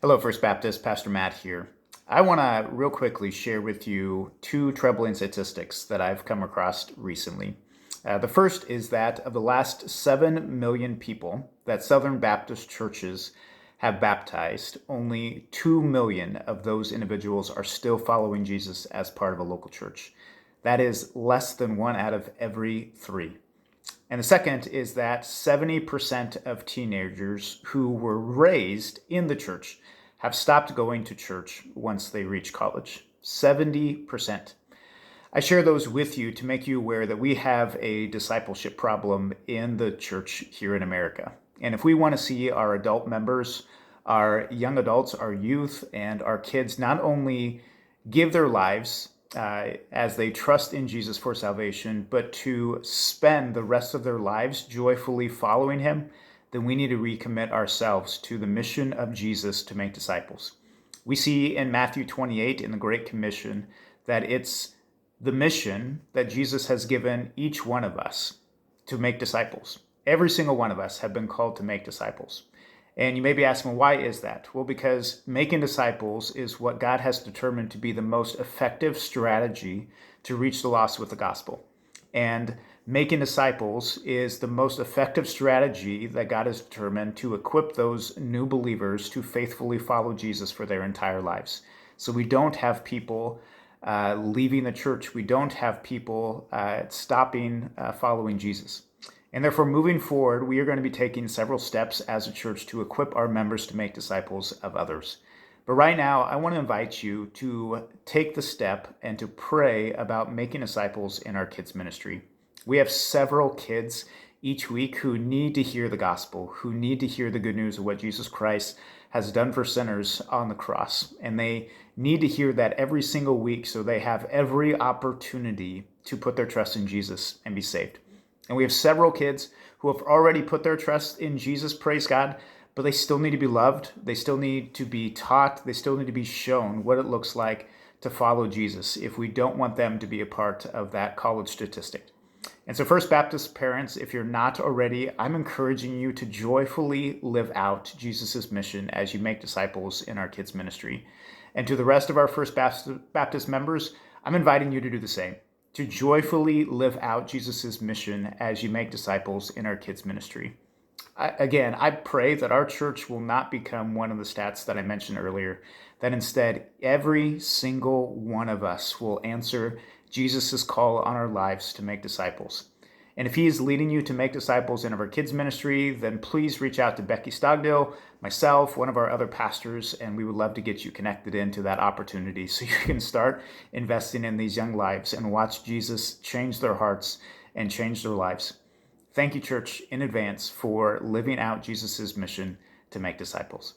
Hello, First Baptist. Pastor Matt here. I want to real quickly share with you two troubling statistics that I've come across recently. The first is that of the last 7 million people that Southern Baptist churches have baptized, only 2 million of those individuals are still following Jesus as part of a local church. That is less than 1 out of every 3. And the second is that 70% of teenagers who were raised in the church have stopped going to church once they reach college. 70%. I share those with you to make you aware that we have a discipleship problem in the church here in America. And if we want to see our adult members, our young adults, our youth, and our kids not only give their lives as they trust in Jesus for salvation, but to spend the rest of their lives joyfully following him, then we need to recommit ourselves to the mission of Jesus to make disciples. We see in Matthew 28 in the Great Commission that it's the mission that Jesus has given each one of us to make disciples. Every single one of us have been called to make disciples. And you may be asking, why is that? Well, because making disciples is what God has determined to be the most effective strategy to reach the lost with the gospel. And making disciples is the most effective strategy that God has determined to equip those new believers to faithfully follow Jesus for their entire lives. So we don't have people leaving the church. We don't have people stopping following Jesus. And therefore, moving forward, we are going to be taking several steps as a church to equip our members to make disciples of others. But right now, I want to invite you to take the step and to pray about making disciples in our kids' ministry. We have several kids each week who need to hear the gospel, who need to hear the good news of what Jesus Christ has done for sinners on the cross. And they need to hear that every single week so they have every opportunity to put their trust in Jesus and be saved. And we have several kids who have already put their trust in Jesus, praise God, but they still need to be loved. They still need to be taught. They still need to be shown what it looks like to follow Jesus if we don't want them to be a part of that college statistic. And so First Baptist parents, if you're not already, I'm encouraging you to joyfully live out Jesus' mission as you make disciples in our kids' ministry. And to the rest of our First Baptist members, I'm inviting you to do the same, to joyfully live out Jesus' mission as you make disciples in our kids' ministry. I pray that our church will not become one of the stats that I mentioned earlier, that instead every single one of us will answer Jesus' call on our lives to make disciples. And if he is leading you to make disciples in our kids' ministry, then please reach out to Becky Stogdill, myself, one of our other pastors, and we would love to get you connected into that opportunity so you can start investing in these young lives and watch Jesus change their hearts and change their lives. Thank you, church, in advance for living out Jesus' mission to make disciples.